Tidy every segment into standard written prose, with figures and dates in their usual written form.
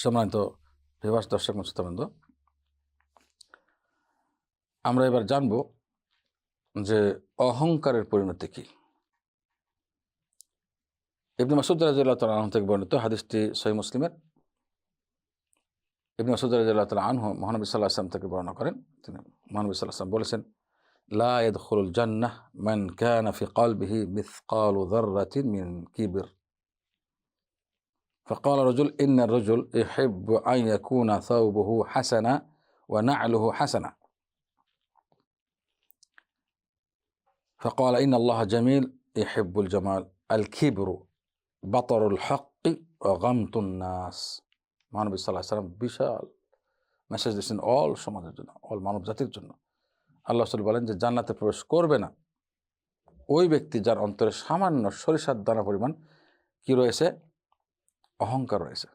সম্মানিত ভিউয়ার্স, দর্শক শ্রোতাবৃন্দ, আমরা এবার জানব যে অহংকারের পরিণতি কি। ইবনে মাসউদ রাদিয়াল্লাহু তাআলা আনহু থেকে বর্ণিত, হাদিসটি সহিহ মুসলিমের। ইবনে মাসউদ রাদিয়াল্লাহু তাআলা আনহু মহানবী সাল্লাল্লাহু আলাইহি ওয়াসাল্লাম থেকে বর্ণনা করেন। তিনি মহানবী সাল্লাল্লাহু আলাইহি ওয়াসাল্লাম বলেছেন, লা ইয়াদখুলুল জান্নাহ মান কানা ফি কলবিহি মিসকালু যাররাতিন মিন কিবর। فقال رجل إن الرجل يحب أن يكون ثوبه حسنا ونعله حسنا، فقال إن الله جميل يحب الجمال، الكبر بطر الحق وغمط الناس। মহানবী সাল্লাল্লাহু আলাইহি ওয়াসাল্লাম বিশাল মেসেজ দিয়েছেন অল সমাজের জন্য, অল মানব জাতির জন্য। আল্লাহ রাসূল বলেন যে জান্নাতে প্রবেশ করবে না ওই ব্যক্তি যার অন্তরে সামান্য সরিষার দানা পরিমাণ কি রয়েছে? অহংকার রয়েছে।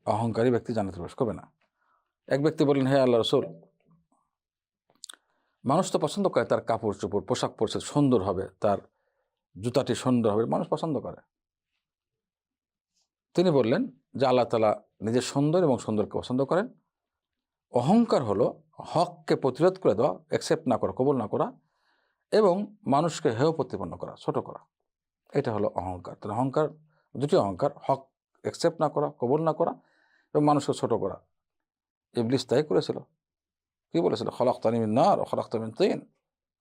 অহংকারী ব্যক্তি জান্নাতে প্রবেশ করবে না। এক ব্যক্তি বললেন, হে আল্লাহ রাসূল, মানুষ তো পছন্দ করে তার কাপড় চোপড়, পোশাক পরছে সুন্দর হবে, তার জুতাটি সুন্দর হবে, মানুষ পছন্দ করে। তিনি বললেন যে আল্লাহ তাআলা নিজের সুন্দর এবং সুন্দরকে পছন্দ করেন। অহংকার হলো হককে প্রতিরোধ করে দেওয়া, অ্যাকসেপ্ট না করা, কবুল না করা, এবং মানুষকে হেয় প্রতিপন্ন করা, ছোট করা। এটা হলো অহংকার। তাহলে অহংকার দুটি অহংকার, হক অ্যাকসেপ্ট না করা, কবুল না করা, এবং মানুষকে ছোট করা। ইবলিস তাই করেছিল। কি বলেছিল? খলাকতানি মিন নার ওয়া খলাকতানি মিন তিন।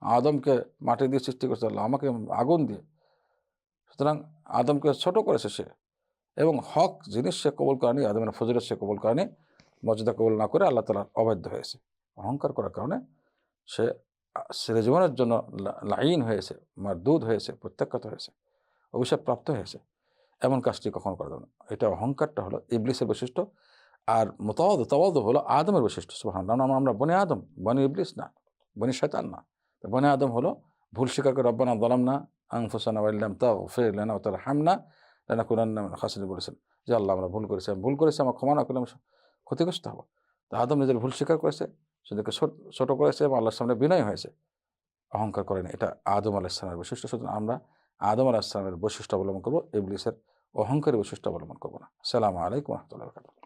আদমকে মাটি দিয়ে সৃষ্টি করেছে আল্লাহ, আমাকে আগুন দিয়ে। সুতরাং আদমকে ছোট করেছে সে, এবং হক জিনিস সে কবুল করেনি, আদমের ফজিলত সে কবুল করেনি, মর্যাদা কবুল না করে আল্লাহ তাআলার অবাধ্য হয়েছে। অহংকার করার কারণে সে ছেলে জীবনের জন্য লাইন হয়েছে, মারদুদ হয়েছে, প্রত্যাখ্যাত হয়েছে, অভিশাপ প্রাপ্ত হয়েছে। এমন কাজটি কখনো করা যাবে না। এটা অহংকারটা হলো ইবলিসের বৈশিষ্ট্য। আর তাওয়াদু হলো আদমের বৈশিষ্ট্য। সুবহানাল্লাহ। আমরা বনি আদম, বনি ইবলিস না, বনি শয়তান না। বনি আদম হলো ভুল স্বীকার করে রব্বানা যালামনা আনফুসানা ওয়া ইল্লাম তাগফির লানা ওয়া তারহামনা লানাকুনান্না মিনাল খাসিরিন বলেছেন যে আল্লাহ আমরা ভুল করেছি, আমার ক্ষমা না করলে আমি ক্ষতিগ্রস্ত হব। তো আদম নিজের ভুল স্বীকার করেছে, সেটাকে ছোট করেছে এবং আল্লাহর সামনে বিনয় হয়েছে, অহংকার করেনি। এটা আদম আলাইহিস সালামের বৈশিষ্ট্য। সুতরাং আমরা আদম আলাইহিস সালামের বৈশিষ্ট্য অবলম্বন করবো, ইবলিসের অহংকারী বৈশিষ্ট্য অবলম্বন করবো না। আসসালামু আলাইকুম ওয়া রাহমাতুল্লাহি ওয়া বারাকাতুহু।